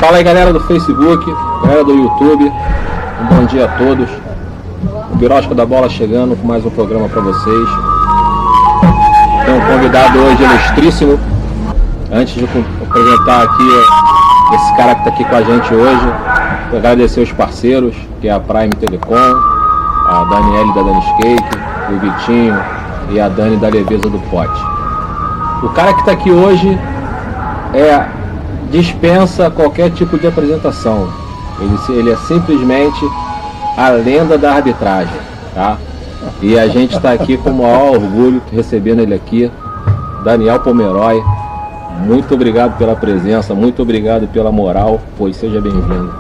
Fala aí, galera do Facebook, galera do YouTube, um bom dia a todos. O Birosca da Bola chegando com mais um programa para vocês. Tem um convidado hoje ilustríssimo. Antes de apresentar aqui esse cara que está aqui com a gente hoje, vou agradecer os parceiros, que é a Prime Telecom, a Daniele da Daniscake, o Vitinho e a Dani da Leveza do Pote. O cara que está aqui hoje dispensa qualquer tipo de apresentação. Ele é simplesmente a lenda da arbitragem, tá? E a gente está aqui com o maior orgulho recebendo ele aqui, Daniel Pomeroy. Muito obrigado pela presença, muito obrigado pela moral, pois seja bem-vindo.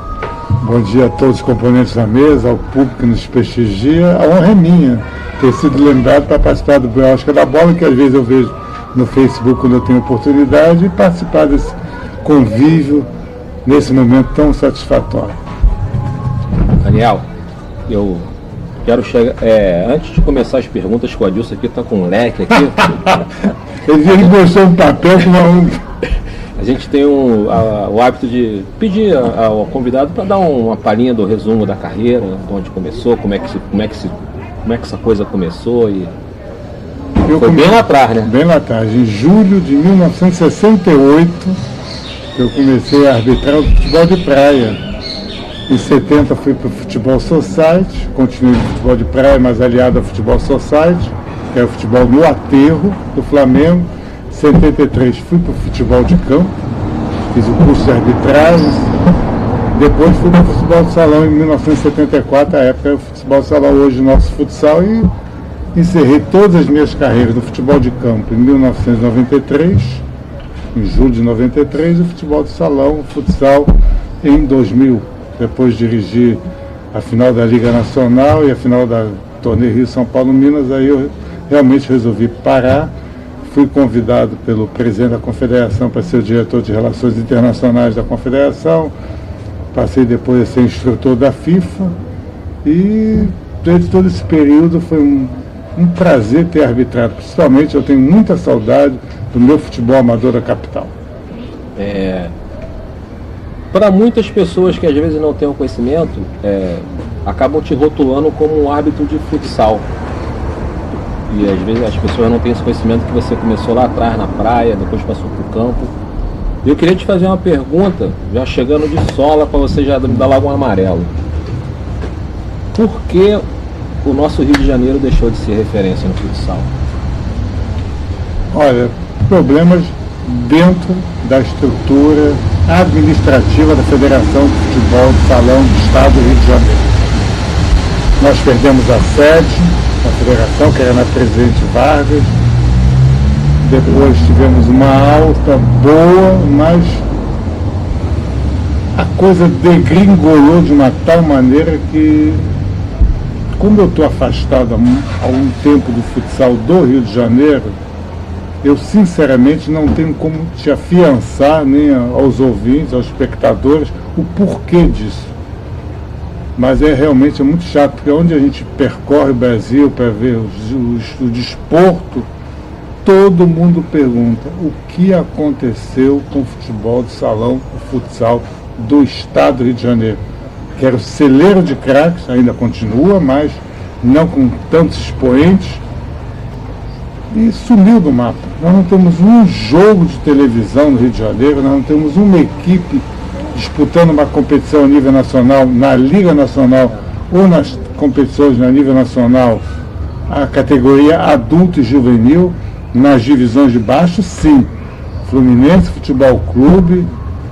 Bom dia a todos os componentes da mesa, ao público que nos prestigia. A honra é minha ter sido lembrado para participar do Birosca da Bola, que às vezes eu vejo no Facebook quando eu tenho oportunidade, e participar desse convívio nesse momento tão satisfatório. Daniel, eu quero chegar. Antes de começar as perguntas, que o Adilson aqui está com um leque aqui. Ele mostrou um papel com uma. A gente tem o hábito de pedir ao convidado para dar uma palhinha do resumo da carreira, onde começou, como é que essa coisa começou e. Foi bem lá atrás, né? Bem lá atrás, em julho de 1968, eu comecei a arbitrar o futebol de praia. Em 70 fui para o Futebol Society, continuei no futebol de praia, mas aliado ao Futebol Society, que era o futebol no aterro do Flamengo. Em 73 fui para o futebol de campo, fiz o curso de arbitragem. Depois fui para o futebol de salão em 1974, a época era o futebol de salão, hoje o nosso futsal, e encerrei todas as minhas carreiras no futebol de campo em 1993, em julho de 93, e o futebol de salão, o futsal, em 2000. Depois dirigi a final da Liga Nacional e a final da Torneio Rio São Paulo Minas, aí eu realmente resolvi parar. Fui convidado pelo presidente da Confederação para ser o diretor de Relações Internacionais da Confederação, passei depois a ser instrutor da FIFA e durante todo esse período foi um prazer ter arbitrado. Principalmente eu tenho muita saudade do meu futebol amador da capital. Para muitas pessoas que às vezes não têm o conhecimento, acabam te rotulando como um árbitro de futsal. E às vezes as pessoas não têm esse conhecimento que você começou lá atrás na praia, depois passou para o campo. Eu queria te fazer uma pergunta, já chegando de sola, para você já dar logo um amarelo. Por que o nosso Rio de Janeiro deixou de ser referência no futsal? Olha, problemas dentro da estrutura administrativa da Federação de Futebol de Salão do Estado do Rio de Janeiro. Nós perdemos a sede da Federação, que era na Presidente Vargas. Depois tivemos uma alta boa, mas a coisa degringolou de uma tal maneira que, como eu estou afastado há um tempo do futsal do Rio de Janeiro, eu sinceramente não tenho como te afiançar, nem aos ouvintes, aos espectadores, o porquê disso. Mas realmente é muito chato, porque onde a gente percorre o Brasil para ver o desporto, todo mundo pergunta o que aconteceu com o futebol de salão, o futsal do estado do Rio de Janeiro. Que era o celeiro de craques, ainda continua, mas não com tantos expoentes, e sumiu do mapa. Nós não temos um jogo de televisão no Rio de Janeiro, nós não temos uma equipe disputando uma competição a nível nacional, na Liga Nacional ou nas competições a nível nacional, a categoria adulto e juvenil, nas divisões de baixo, sim. Fluminense Futebol Clube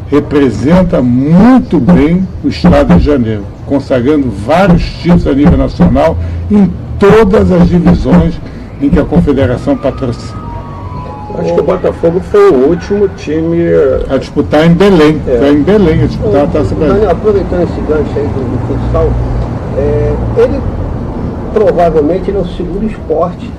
representa muito bem o estado do Rio de Janeiro, consagrando vários títulos a nível nacional em todas as divisões em que a Confederação patrocina. Acho que o Botafogo foi o último time a disputar em Belém. Foi em Belém a disputar a Taça Brasil. Daniel, aproveitando esse gancho aí do futsal, ele provavelmente é o segundo esporte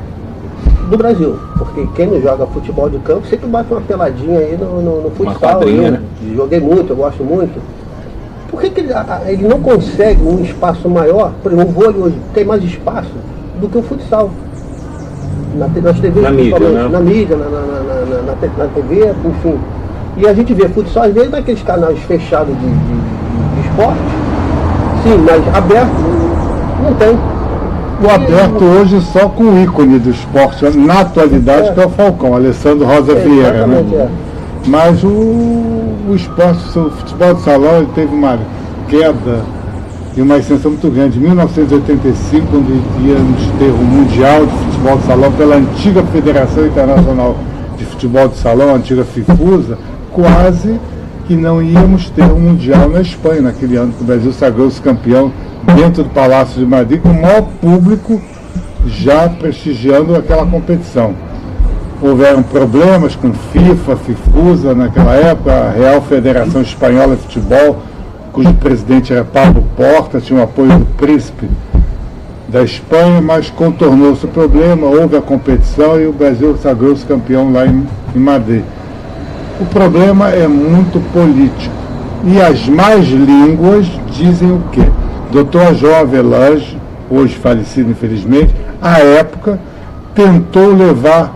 do Brasil, porque quem não joga futebol de campo sempre bate uma peladinha aí no futsal. Né? Joguei muito, eu gosto muito. Por que ele não consegue um espaço maior? Por exemplo, o vôlei hoje tem mais espaço do que o futsal. nas TVs, na mídia, né? Na mídia, na TV, enfim. E a gente vê futsal, às vezes, naqueles canais fechados de esporte, sim, mas aberto não tem. O aberto hoje só com o ícone do esporte, na atualidade, que é o Falcão, Alessandro Rosa Vieira. Né? Mas o esporte, o futebol de salão, ele teve uma queda e uma ascensão muito grande. Em 1985, quando íamos ter o Mundial de Futebol de Salão pela antiga Federação Internacional de Futebol de Salão, a antiga FIFUSA, quase que não íamos ter um Mundial na Espanha, naquele ano que o Brasil sagrou-se campeão dentro do Palácio de Madrid, com o maior público já prestigiando aquela competição. Houveram problemas com FIFA, FIFUSA naquela época, a Real Federação Espanhola de Futebol, cujo presidente era Pablo Porta, tinha o apoio do príncipe da Espanha, mas contornou-se o problema, houve a competição e o Brasil sagrou-se campeão lá em Madrid. O problema é muito político. E as más línguas dizem o quê? Dr. João Avelange, hoje falecido infelizmente, à época tentou levar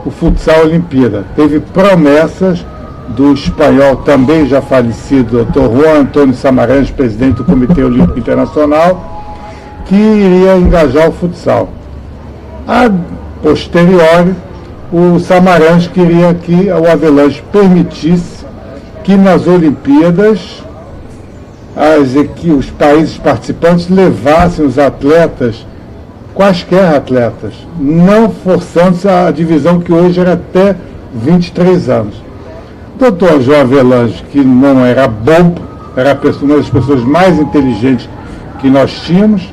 o futsal à Olimpíada. Teve promessas do espanhol, também já falecido, Dr. Juan Antônio Samaranch, presidente do Comitê Olímpico Internacional, que iria engajar o futsal. A posteriori, o Samaranch queria que o Avelange permitisse que nas Olimpíadas os países participantes levassem os atletas, quaisquer atletas, não forçando-se a divisão que hoje era até 23 anos. O Dr. João Avelange, que não era bobo, era uma das pessoas mais inteligentes que nós tínhamos,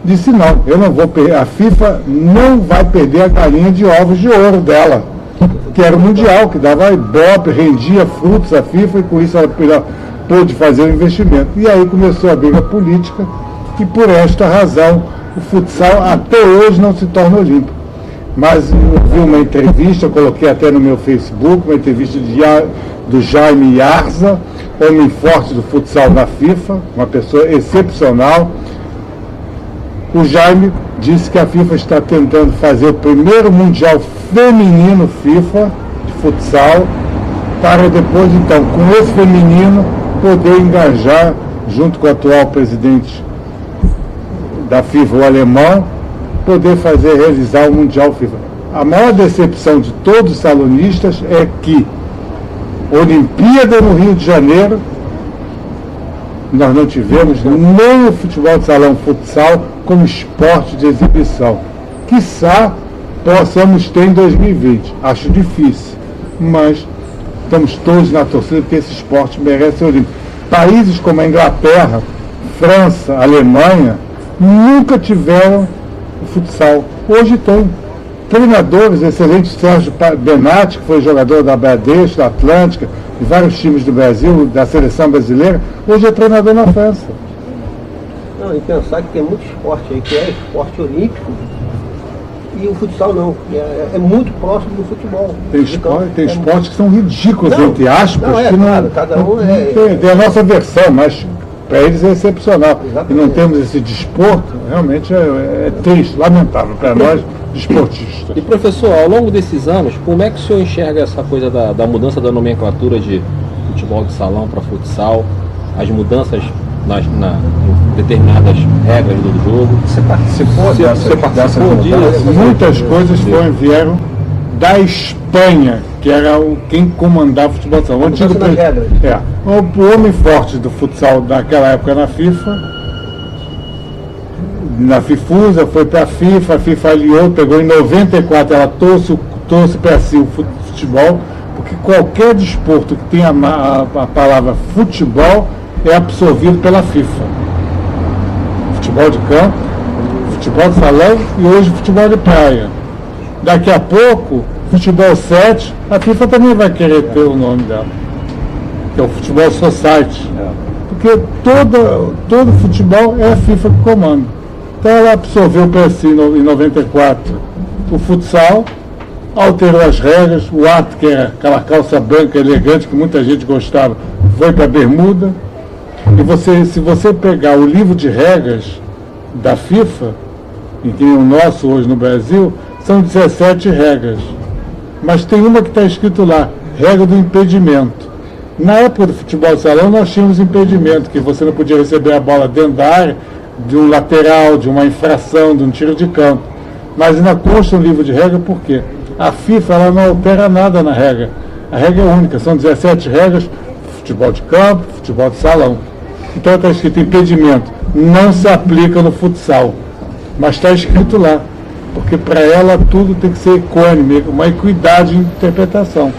disse não, eu não vou perder, a FIFA não vai perder a galinha de ovos de ouro dela, que era o Mundial, que dava ibope, rendia frutos à FIFA e com isso ela pôde fazer o investimento. E aí começou a briga política e por esta razão o futsal até hoje não se torna olímpico. Mas eu vi uma entrevista, eu coloquei até no meu Facebook, uma entrevista do Jaime Yarza, homem forte do futsal na FIFA, uma pessoa excepcional. O Jaime disse que a FIFA está tentando fazer o primeiro Mundial feminino FIFA de futsal, para depois, então, com esse feminino, poder engajar, junto com o atual presidente da FIFA, o alemão, poder realizar o Mundial FIFA. A maior decepção de todos os salonistas é que Olimpíada no Rio de Janeiro, nós não tivemos nem o futebol de salão, futsal, como esporte de exibição. Quiçá possamos ter em 2020. Acho difícil, mas estamos todos na torcida porque esse esporte merece ser olímpico. Países como a Inglaterra, França, Alemanha, nunca tiveram o futsal. Hoje tem treinadores excelentes, Sérgio Benatti, que foi jogador da Bradesco, da Atlântica, de vários times do Brasil, da seleção brasileira, hoje é treinador na França. Não, e pensar que tem muito esporte aí, que é esporte olímpico, e o futsal não, é muito próximo do futebol. Tem esportes que são ridículos, não, entre aspas, não, que não, claro, cada um tem a nossa versão, mas para eles é excepcional. Exatamente. E não temos esse desporto, realmente é triste, lamentável para nós, desportistas. E professor, ao longo desses anos, como é que o senhor enxerga essa coisa da mudança da nomenclatura de futebol de salão para futsal, as mudanças em determinadas regras do jogo? Você participou dessa mudança? Muitas coisas vieram da Espanha, que era quem comandava o futebol de salão. O homem forte do futsal daquela época na FIFA, na FIFUSA, foi para a FIFA aliou, pegou em 94, ela trouxe para si o futebol, porque qualquer desporto que tenha a palavra futebol é absorvido pela FIFA. Futebol de campo, futebol de salão e hoje futebol de praia. Daqui a pouco, futebol 7, a FIFA também vai querer ter o nome dela, que é o Futebol Society. Porque todo futebol é a FIFA que comanda. Então ela absorveu para si em 94 o futsal, alterou as regras, o ato, que era aquela calça branca elegante que muita gente gostava, foi para a bermuda. E se você pegar o livro de regras da FIFA, e tem o nosso hoje no Brasil, são 17 regras. Mas tem uma que está escrito lá, regra do impedimento. Na época do futebol de salão, nós tínhamos impedimento, que você não podia receber a bola dentro da área, de um lateral, de uma infração, de um tiro de campo. Mas ainda consta um livro de regra, por quê? A FIFA ela não altera nada na regra. A regra é única, são 17 regras, futebol de campo, futebol de salão. Então está escrito impedimento, não se aplica no futsal. Mas está escrito lá, porque para ela tudo tem que ser equânime, uma equidade de interpretação.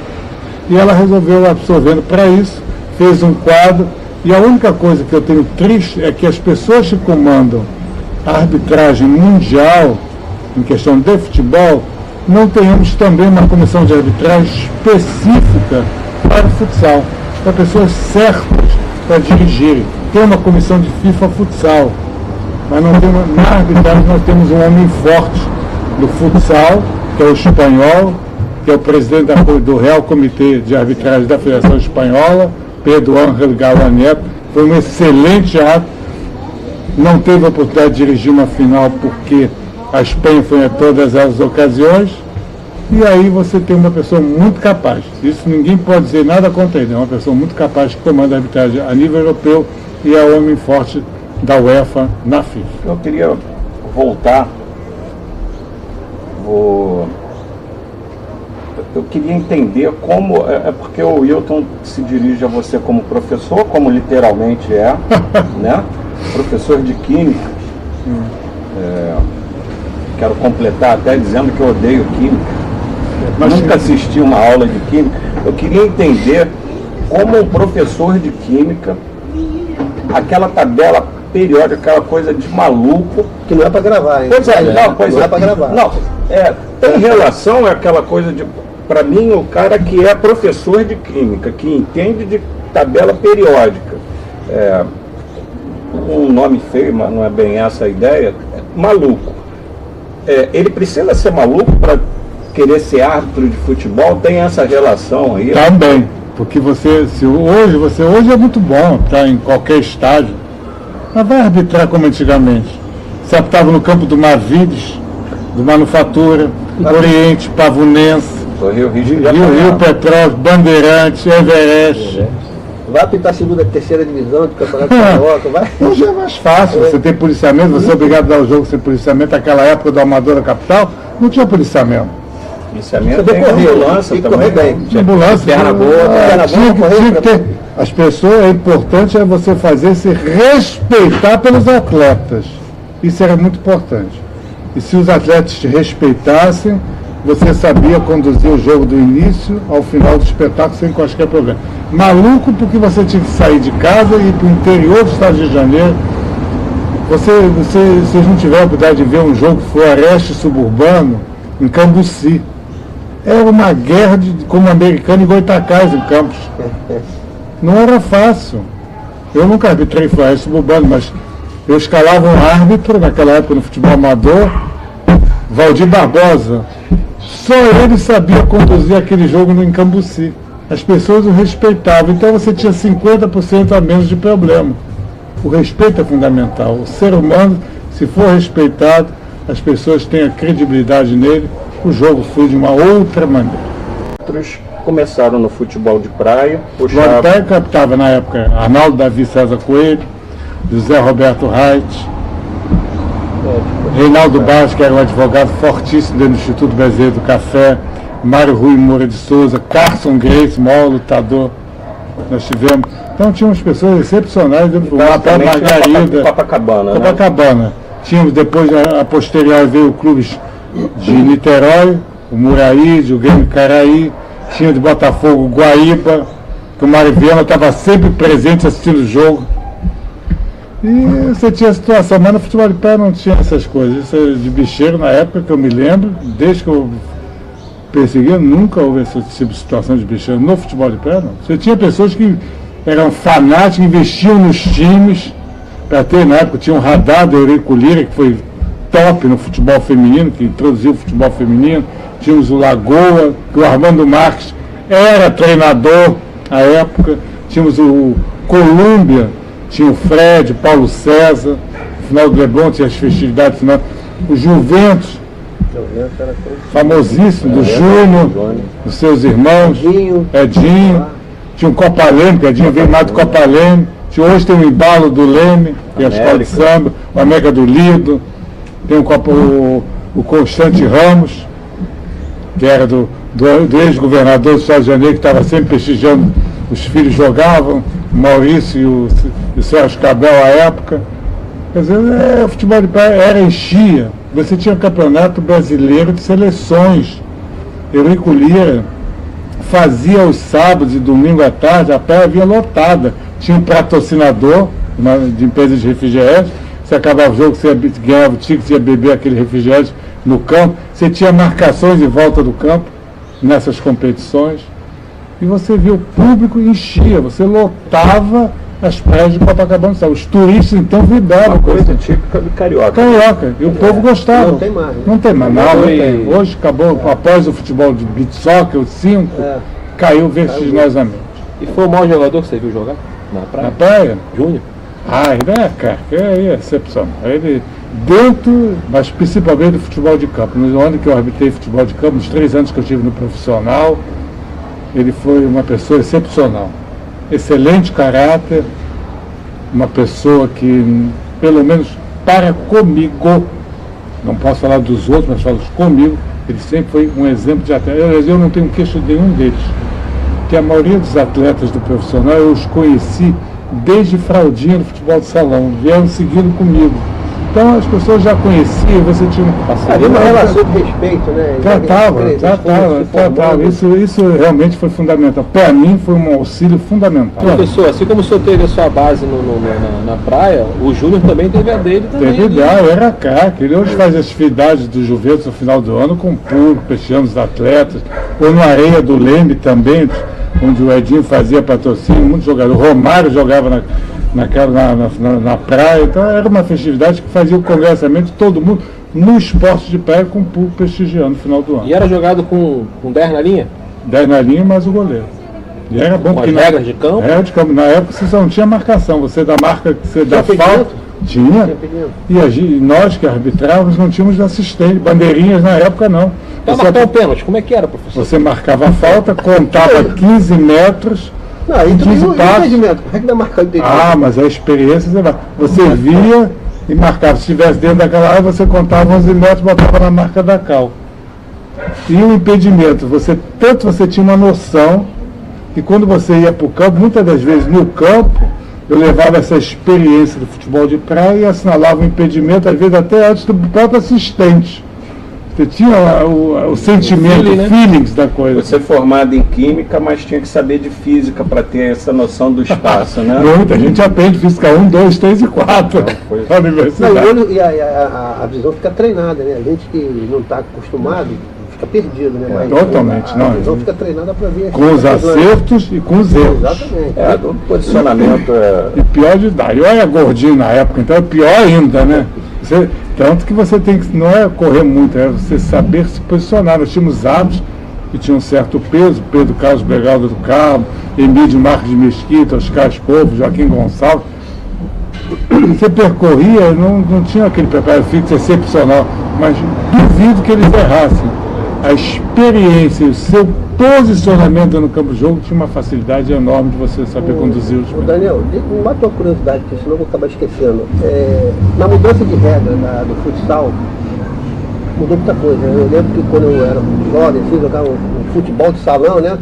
E ela resolveu, absorvendo para isso, fez um quadro, e a única coisa que eu tenho triste é que as pessoas que comandam a arbitragem mundial, em questão de futebol, não tenhamos também uma comissão de arbitragem específica para o futsal, para pessoas certas para dirigirem. Tem uma comissão de FIFA futsal, mas não tem, na arbitragem nós temos um homem forte do futsal, que é o espanhol, que é o presidente do Real Comitê de Arbitragem da Federação Espanhola, Pedro Ángel Galán Neto. Foi um excelente ato, não teve a oportunidade de dirigir uma final porque a Espanha foi em todas as ocasiões, e aí você tem uma pessoa muito capaz. Isso ninguém pode dizer nada contra ele, é uma pessoa muito capaz que comanda a arbitragem a nível europeu e é o homem forte da UEFA na FIFA. Eu queria voltar, eu queria entender como, porque o Wilton se dirige a você como professor, como literalmente é, né? Professor de Química. Quero completar até dizendo que eu odeio Química. Mas nunca assisti uma aula de Química. Eu queria entender como um professor de Química, aquela tabela periódica, aquela coisa de maluco. Que não é para gravar, hein? Pois é, não é para gravar. Não, tem relação àquela coisa de, para mim, o cara que é professor de Química, que entende de tabela periódica, um nome feio, mas não é bem essa a ideia, maluco. Ele precisa ser maluco para querer ser árbitro de futebol? Tem essa relação aí? Também, porque hoje é muito bom estar em qualquer estádio, mas vai arbitrar como antigamente. Você estava no campo do Marvides, do Manufatura, Oriente, Pavunense, Rio Petrópolis, Bandeirantes, Everest. Vai apitar a segunda, terceira divisão de campeonato carioca, vai. Hoje é mais fácil, você tem policiamento, você é obrigado a dar o jogo sem policiamento. Naquela época do Amadora Capital, não tinha policiamento. Policiamento tem ambulância também. Ambulância, perna boa, as pessoas, é importante você fazer se respeitar pelos atletas. Isso era muito importante. E se os atletas te respeitassem, você sabia conduzir o jogo do início ao final do espetáculo sem qualquer problema. Maluco porque você tinha que sair de casa e ir para o interior do estado de Rio de Janeiro. Vocês não tiveram a oportunidade de ver um jogo floreste suburbano em Cambuci. Era uma guerra como americano e Goitacás em Campos. Não era fácil. Eu nunca arbitrei floreste suburbano, mas eu escalava um árbitro naquela época no futebol amador, Valdir Barbosa. Só ele sabia conduzir aquele jogo no Cambuci. As pessoas o respeitavam, então você tinha 50% a menos de problema. O respeito é fundamental. O ser humano, se for respeitado, as pessoas têm a credibilidade nele, o jogo flui de uma outra maneira. Outros começaram no futebol de praia. O futebol de praia captava na época Arnaldo Davi César Coelho, José Roberto Reit, Reinaldo Barros, que era um advogado fortíssimo dentro do Instituto Brasileiro do Café, Mário Rui Moura de Souza, Carson Grace, maior lutador nós tivemos. Então tínhamos pessoas excepcionais dentro do Mapa Margarida, Copacabana. Tínhamos depois, a posterior, veio clubes de Niterói, o Muraí, o Grêmio Caraí, tinha de Botafogo o Guaíba, que o Mário Viana estava sempre presente assistindo o jogo. E você tinha a situação, mas no futebol de pé não tinha essas coisas. Isso de bicheiro, na época que eu me lembro, desde que eu persegui, nunca houve esse tipo de situação de bicheiro no futebol de pé, não. Você tinha pessoas que eram fanáticos, investiam nos times, para ter, na época, tinha um radar do Eurico Lira, que foi top no futebol feminino, que introduziu o futebol feminino. Tínhamos o Lagoa, que o Armando Marques era treinador à época. Tínhamos o Colômbia, tinha o Fred, Paulo César, no final do Leblon tinha as festividades final. O Juventus, famosíssimo, do Júnior, dos seus irmãos, Edinho. tinha um Copa Leme, que veio mais do Copa Leme, hoje tem o Embalo do Leme, que é a escola de samba, o América do Lido, tem o Constante Ramos, que era do ex-governador do Estado de Janeiro, que estava sempre prestigiando, os filhos jogavam, o Maurício e o Sérgio Cabral à época. Quer dizer, o futebol de praia enchia. Você tinha o Campeonato Brasileiro de Seleções. Eurico Lira fazia os sábados e domingos à tarde, a praia vinha lotada. Tinha um patrocinador de empresa de refrigerante. Você acabava o jogo, você ganhava o ticket, você ia beber aquele refrigerante no campo. Você tinha marcações em volta do campo, nessas competições. E você via o público enchia, você lotava as praias de Copacabana. Os turistas então vibravam. Uma coisa típica do carioca. Carioca. E o povo gostava. Não tem mais. Né? Não tem mais. Não. Hoje acabou, após o futebol de beach soccer, o 5, caiu vertiginosamente. E foi o maior jogador que você viu jogar na praia? Na praia? Júnior? Ele é, cara, é excepcional. Ele, dentro, mas principalmente do futebol de campo. No ano que eu arbitrei futebol de campo, nos 3 anos que eu tive no profissional, ele foi uma pessoa excepcional. Excelente caráter, uma pessoa que, pelo menos para comigo, não posso falar dos outros, mas falo comigo, ele sempre foi um exemplo de atleta. Eu não tenho queixo de nenhum deles, porque a maioria dos atletas do profissional eu os conheci desde fraldinha do futebol de salão, vieram seguindo comigo. Então as pessoas já conheciam, você tinha havia uma relação de respeito, né? Tratava. Isso realmente foi fundamental. Para mim foi um auxílio fundamental. Professor, assim como o senhor teve a sua base na praia, o Júnior também teve a dele também. Teve ideal, era craque. Ele hoje faz as atividades do Juventus no final do ano com público, prestigiando os atletas. Ou no Areia do Leme também, onde o Edinho fazia patrocínio, muitos jogadores. O Romário jogava na praia, então era uma festividade que fazia o congressamento de todo mundo no esporte de praia com o público prestigiando no final do ano. E era jogado com 10 na linha? 10 na linha mais o goleiro. E era bom porque regras de campo? Regra de campo. Na época você só não tinha marcação, você da marca que você dá falta. Tinha. E nós que arbitrávamos não tínhamos assistente, bandeirinhas na época não. Para marcar o pênalti, como é que era, professor? Você marcava a falta, contava 15 metros. Não, e 15 passos. Como é que dá marcar o impedimento? Mas a experiência, você via e marcava. Se estivesse dentro daquela área, você contava 11 metros e botava na marca da cal. E o impedimento, tanto você tinha uma noção que quando você ia para o campo, muitas das vezes no campo, eu levava essa experiência do futebol de praia e assinalava o impedimento, às vezes até antes do próprio assistente. Você tinha o sentimento, o feelings da coisa. Você é formado em química, mas tinha que saber de física para ter essa noção do espaço, né? Muita gente aprende física 1, 2, 3 e 4 na universidade. Não, e a visão fica treinada, né? A gente que não está acostumado fica perdido, né? Mas totalmente, a visão fica treinada para ver. Com os acertos e com os erros. Exatamente. O posicionamento E pior de dar. Eu era gordinho na época, então é pior ainda, né? Tanto que você tem que, não é correr muito, é você saber se posicionar. Nós tínhamos hábitos que tinham um certo peso, Pedro Carlos Begalda do Carmo, Emílio Marques de Mesquita, Oscar Escovo, Joaquim Gonçalves. Você percorria, não tinha aquele preparo fixo excepcional, mas duvido que eles errassem. A experiência e o seu posicionamento no campo de jogo tinha uma facilidade enorme de você saber conduzir os jogos. Daniel, me mata uma curiosidade, porque senão eu vou acabar esquecendo. Na mudança de regra do futsal, mudou muita coisa. Eu lembro que quando eu era jovem, assim, jogava um futebol de salão, né?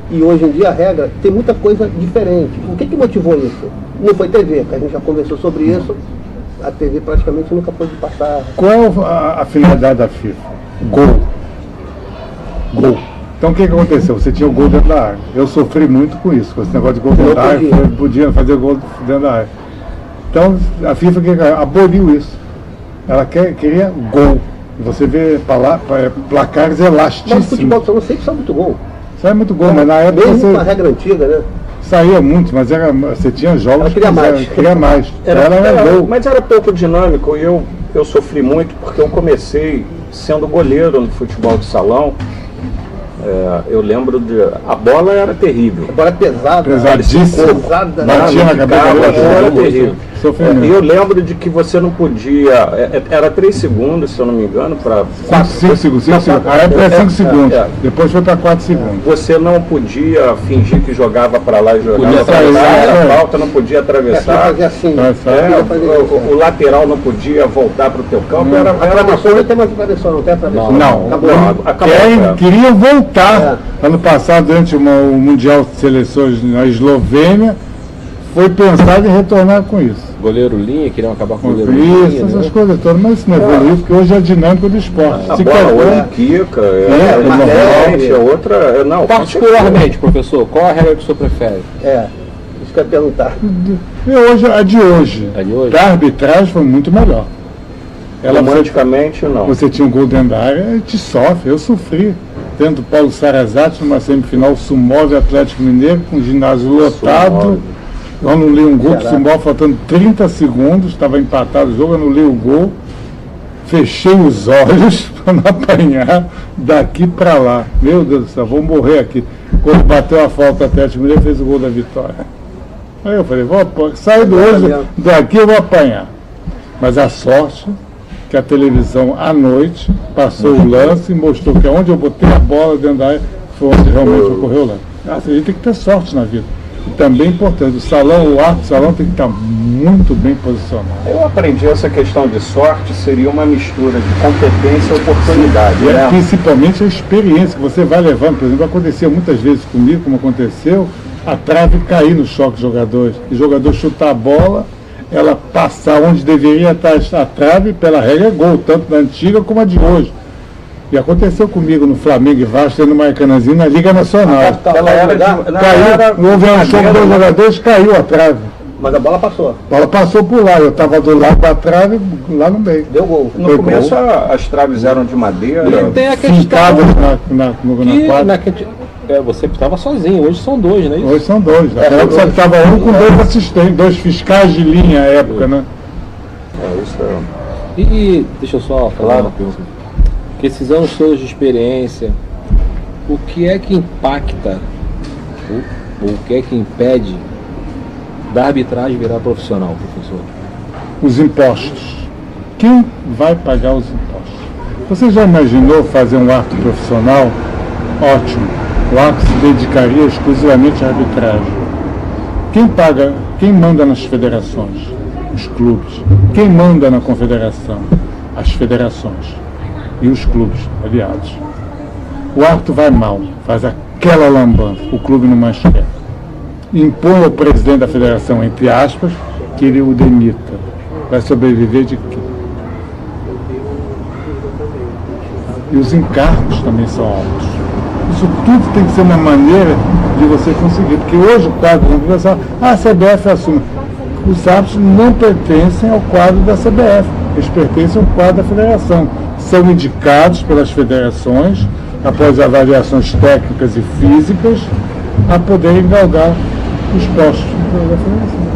E hoje em dia a regra tem muita coisa diferente. O que motivou isso? Não foi TV, que a gente já conversou sobre isso. A TV praticamente nunca pôde passar. Qual a finalidade da FIFA? Gol. Então o que aconteceu? Você tinha o gol dentro da área. Eu sofri muito com isso, com esse negócio de gol dentro da área, podia fazer gol dentro da área. Então a FIFA aboliu isso. Ela queria gol. Você vê placares elastíssimos. Mas o futebol só não sempre sai muito gol. Sai muito gol, mas na época mesmo com a regra antiga, né? Saía muito, mas você tinha jogos que queria mais. Era gol. Mas era pouco dinâmico e eu sofri muito porque eu comecei sendo goleiro no futebol de salão. Eu lembro de... A bola era terrível. A bola é pesada. Pesadíssima. Pesada. Batia na cabeça, era terrível. Sofrimento. E eu lembro de que você não podia... Era 3 segundos, se eu não me engano, para... 5 segundos. A época era 5 segundos. Depois foi para 4 segundos. Você não podia fingir que jogava para lá e jogava Podia para lá. atravessar, A falta não podia atravessar. Fazer assim. O lateral não podia voltar para o teu campo. Era uma Atravessou, não tem mais atravessão, não tem atravessão. Não. Acabou. Queriam voltar. Ano passado, durante o Mundial de Seleções na Eslovênia, foi pensado em retornar com isso. Goleiro linha, queriam acabar com o Com goleiro linha. isso, essas Né? coisas todas, mas isso não evoluiu, porque hoje é a dinâmica do esporte. A Se bola quebrar, hoje quica, é outra... Não, Particularmente, professor, qual a regra que o senhor prefere? Isso que eu ia perguntar. a de hoje, A de hoje? da arbitragem foi muito melhor. romanticamente, não. Você tinha um gol dentro da área, te sofre, eu sofri. Tendo Paulo Sarazate numa semifinal, Sumov Atlético Mineiro, com o ginásio lotado. Eu anulei um gol do Sumov faltando 30 segundos, estava empatado o jogo, anulei o gol, fechei os olhos para não apanhar daqui para lá. Meu Deus do céu, vou morrer aqui. Quando bateu a falta, o Atlético Mineiro fez o gol da vitória. Aí eu falei, saio do hoje, daqui eu vou apanhar. Mas a sorte que a televisão à noite passou o lance e mostrou que onde eu botei a bola dentro da área foi onde realmente ocorreu o lance. A gente tem que ter sorte na vida. E também é importante, o arco do salão tem que estar muito bem posicionado. Eu aprendi essa questão de sorte, seria uma mistura de competência e oportunidade. E né? principalmente a experiência que você vai levando. Por exemplo, aconteceu muitas vezes comigo, como aconteceu, a trave cair no choque de jogadores. O jogador chutar a bola, ela passar onde deveria estar a trave, pela regra é gol, tanto na antiga como a de hoje. E aconteceu comigo no Flamengo e Vasco, tendo uma Maracanãzinho na Liga Nacional. Ela era Caiu, houve um choque de dois jogadores, caiu a trave. Mas a bola passou. A bola passou por lá, eu estava do lado da trave, lá no meio. Deu gol. No começo as traves eram de madeira. E tem a questão Fincadas na quadra. você estava sozinho, hoje são dois, né? Hoje são dois. Naquela época você estava um com dois assistentes, dois fiscais de linha à época, né? Isso é... E deixa eu só falar uma pergunta. Com esses anos todos de experiência, o que é que impacta, ou o que é que impede da arbitragem virar profissional, professor? Os impostos. Quem vai pagar os impostos? Você já imaginou fazer um árbitro profissional? Ótimo. O árbitro se dedicaria exclusivamente à arbitragem. Quem paga, quem manda nas federações? Os clubes. Quem manda na confederação? As federações. E os clubes aliados. O árbitro vai mal, faz aquela lambança, o clube não mais quer. Impõe ao presidente da federação, entre aspas, que ele o demita. Vai sobreviver de quê? E os encargos também são altos. Isso tudo tem que ser uma maneira de você conseguir. Porque hoje o quadro da Confederação, a CBF assume. Os árbitros não pertencem ao quadro da CBF, eles pertencem ao quadro da federação. São indicados pelas federações, após avaliações técnicas e físicas, a poderem galgar os postos da federação.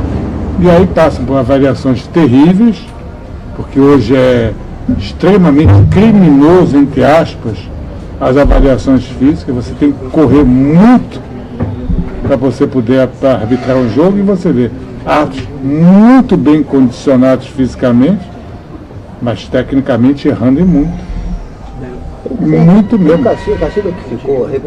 E aí passam por avaliações terríveis, porque hoje é extremamente criminoso, entre aspas, as avaliações físicas. Você tem que correr muito para você poder arbitrar um jogo, e você vê árbitros muito bem condicionados fisicamente, mas tecnicamente errando e muito. Muito mesmo. O Gaciba que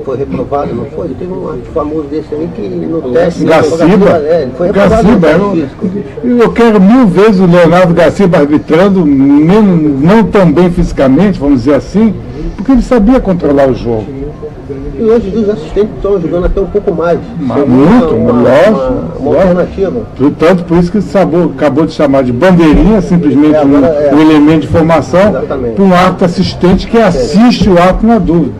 foi reprovado, não foi? Teve um árbitro famoso desse aí que no teste... Gaciba? Ele foi reprovado no teste físico. Eu quero 1000 vezes o Leonardo Gaciba arbitrando, não tão bem fisicamente, vamos dizer assim, porque ele sabia controlar o jogo. E hoje os assistentes estão ajudando até um pouco mais. Lógico. Alternativa. Tanto por isso que o acabou de chamar de bandeirinha, simplesmente um elemento de formação, para um árbitro assistente que assiste o árbitro na dúvida.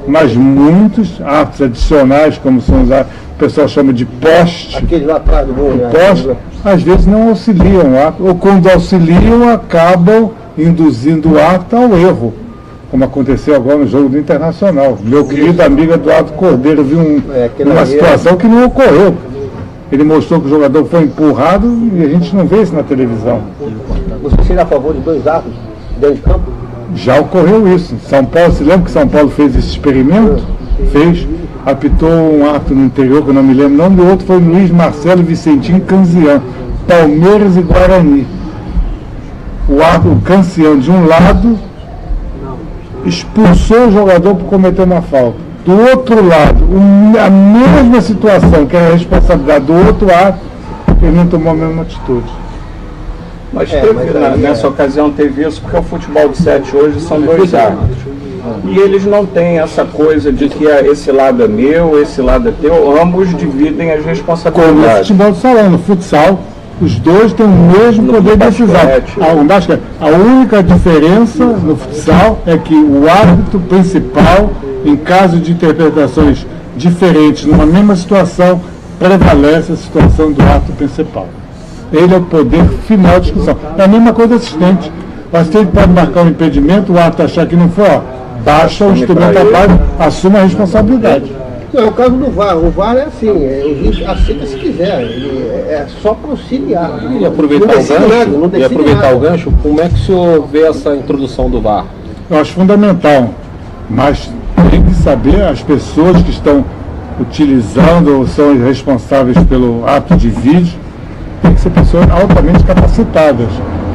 Mas muitos árbitros adicionais, como são os árbitros, o pessoal chama de poste, Aquele lá atrás do gol, né? poste, às vezes não auxiliam o árbitro, ou quando auxiliam, acabam induzindo o árbitro ao erro, como aconteceu agora no jogo do Internacional. Meu querido amigo Eduardo Cordeiro viu uma situação que não ocorreu. Ele mostrou que o jogador foi empurrado e a gente não vê isso na televisão. Você seria a favor de 2 árbitros dentro de campo? Já ocorreu isso. São Paulo, se lembra que São Paulo fez esse experimento? fez, apitou um árbitro no interior, que eu não me lembro o nome, do outro foi Luiz Marcelo Vicentinho Canzian, Palmeiras e Guarani. O Cancian, de um lado, expulsou o jogador por cometer uma falta. Do outro lado, a mesma situação, que era a responsabilidade do outro lado, ele não tomou a mesma atitude. Mas nessa ocasião teve isso, porque o futebol de 7 hoje são 2 árbitros. E eles não têm essa coisa de que esse lado é meu, esse lado é teu, ambos dividem as Como no responsabilidades. futebol de salão, no futsal, os dois têm o mesmo poder de decisão. A única diferença no futsal é que o árbitro principal, em caso de interpretações diferentes numa mesma situação, prevalece a situação do árbitro principal. Ele é o poder final de discussão. É a mesma coisa do assistente. O assistente pode marcar um impedimento, o árbitro achar que não foi, baixa o instrumento abaixo, assume a responsabilidade. Não, é o caso do VAR. O VAR é assim, o juiz aceita se quiser, ele é só para auxiliar. E aproveitar o gancho, como é que o senhor vê essa introdução do VAR? Eu acho fundamental, mas tem que saber as pessoas que estão utilizando ou são responsáveis pelo ato de vídeo, tem que ser pessoas altamente capacitadas,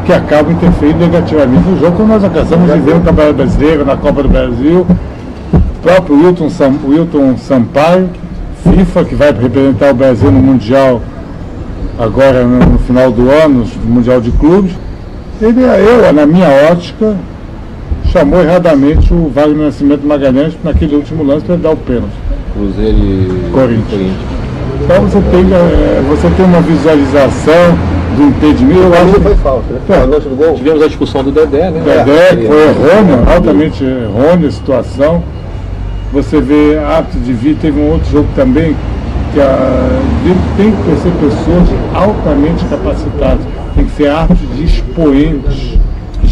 que acabam interferindo negativamente no jogo, como nós acabamos de ver no Campeonato Brasileiro, na Copa do Brasil. O próprio Wilton Sampaio, FIFA, que vai representar o Brasil no Mundial agora no final do ano, no Mundial de Clubes, eu, na minha ótica, chamou erradamente o Wagner Nascimento Magalhães naquele último lance para ele dar o pênalti. Cruzeiro e Corinthians. Então você tem uma visualização do impedimento. Eu acho que foi falta, né? Tivemos a discussão do Dedé, né? Dedé, foi errônea, altamente errônea a situação. Você vê árbitro de vídeo, teve um outro jogo também, que tem que ser pessoas altamente capacitadas, tem que ser árbitro de expoentes.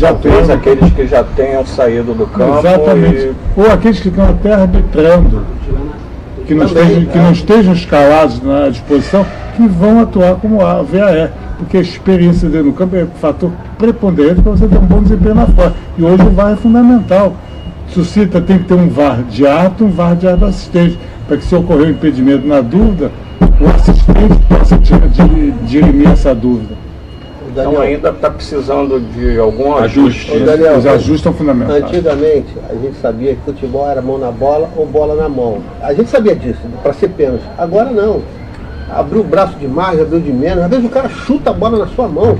Talvez aqueles que já tenham saído do campo. Exatamente. Ou aqueles que estão até arbitrando, que não estejam escalados na disposição, que vão atuar como a VAR, porque a experiência dentro do campo é um fator preponderante para você ter um bom desempenho lá fora. E hoje o VAR é fundamental. Suscita, tem que ter um VAR de árbitro, um VAR de árbitro assistente, para que se ocorrer um impedimento na dúvida, o assistente possa dirimir essa dúvida. Então ainda está precisando de algum ajuste. Os ajustes são fundamentais. Antigamente, a gente sabia que futebol era mão na bola ou bola na mão. A gente sabia disso, para ser pênalti. Agora não. Abriu o braço demais, abriu de menos. Às vezes o cara chuta a bola na sua mão.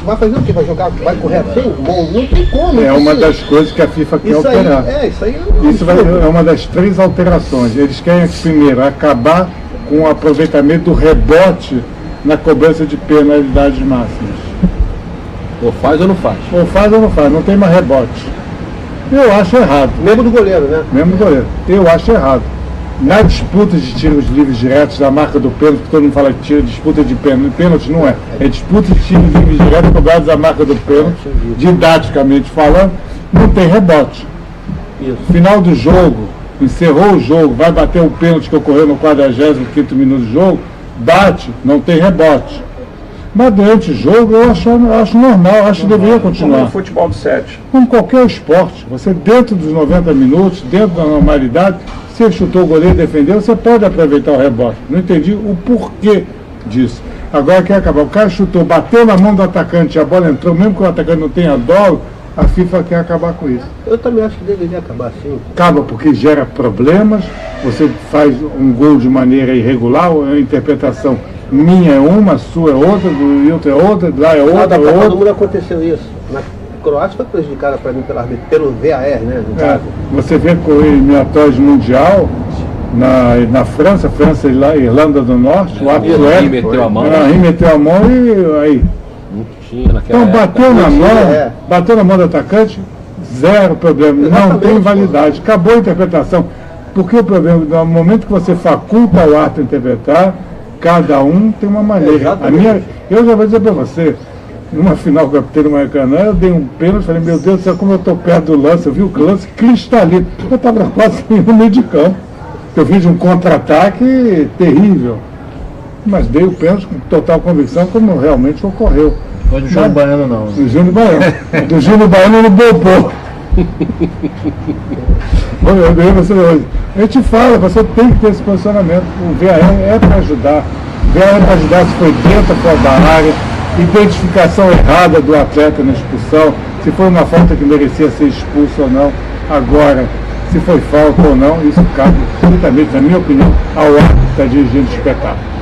Vai fazer o quê? Vai jogar? Vai correr assim? Bom, não tem como. É uma das coisas que a FIFA quer alterar. Isso é uma das 3 alterações. Eles querem, primeiro, acabar com o aproveitamento do rebote na cobrança de penalidades máximas. Ou faz ou não faz? Ou faz ou não faz, não tem mais rebote. Eu acho errado. Mesmo do goleiro, né? Mesmo do goleiro. Eu acho errado. Na disputa de tiros livres diretos da marca do pênalti, que todo mundo fala que disputa de pênalti não é. É disputa de tiros livres diretos cobrados da marca do pênalti, didaticamente falando, não tem rebote. Isso. Final do jogo, encerrou o jogo, vai bater o pênalti que ocorreu no 45º minuto do jogo, bate, não tem rebote. Mas durante o jogo eu acho normal, acho que deveria continuar. Como no futebol de 7. Como qualquer esporte, você dentro dos 90 minutos, dentro da normalidade, você chutou o goleiro e defendeu, você pode aproveitar o rebote. Não entendi o porquê disso. Agora quer acabar. O cara chutou, bateu na mão do atacante, a bola entrou, mesmo que o atacante não tenha dolo, a FIFA quer acabar com isso. Eu também acho que deveria acabar assim. Acaba porque gera problemas, você faz um gol de maneira irregular, a interpretação minha é uma, a sua é outra, do Wilton é outra, lá é outra, no mundo aconteceu isso. Na Croácia foi prejudicada para mim pelo VAR, né? Você vê com o eliminatórios mundial na França e Irlanda do Norte, o árbitro meteu a mão. Meteu a mão e aí. Não tinha naquela então bateu na mão do atacante, zero problema, não tem validade, acabou a interpretação. Porque o problema, no momento que você faculta o árbitro interpretar, cada um tem uma maneira. Eu já vou dizer para você, numa final que eu captei no Maracanã, eu dei um pênalti, falei, meu Deus do céu, como eu estou perto do lance, eu vi o lance cristalino. Eu estava quase no meio de campo. Eu fiz um contra-ataque terrível. Mas dei o pênalti com total convicção, como realmente ocorreu. Foi do Júnior Baiano, não. Do Júnior Baiano. Do Júnior Baiano ele bombou. A gente fala, você tem que ter esse posicionamento. O VAR é para ajudar. O VAR é para ajudar se foi dentro ou fora da área, identificação errada do atleta na expulsão, se foi uma falta que merecia ser expulso ou não. Agora, se foi falta ou não, isso cabe absolutamente, na minha opinião, ao árbitro que está dirigindo o espetáculo.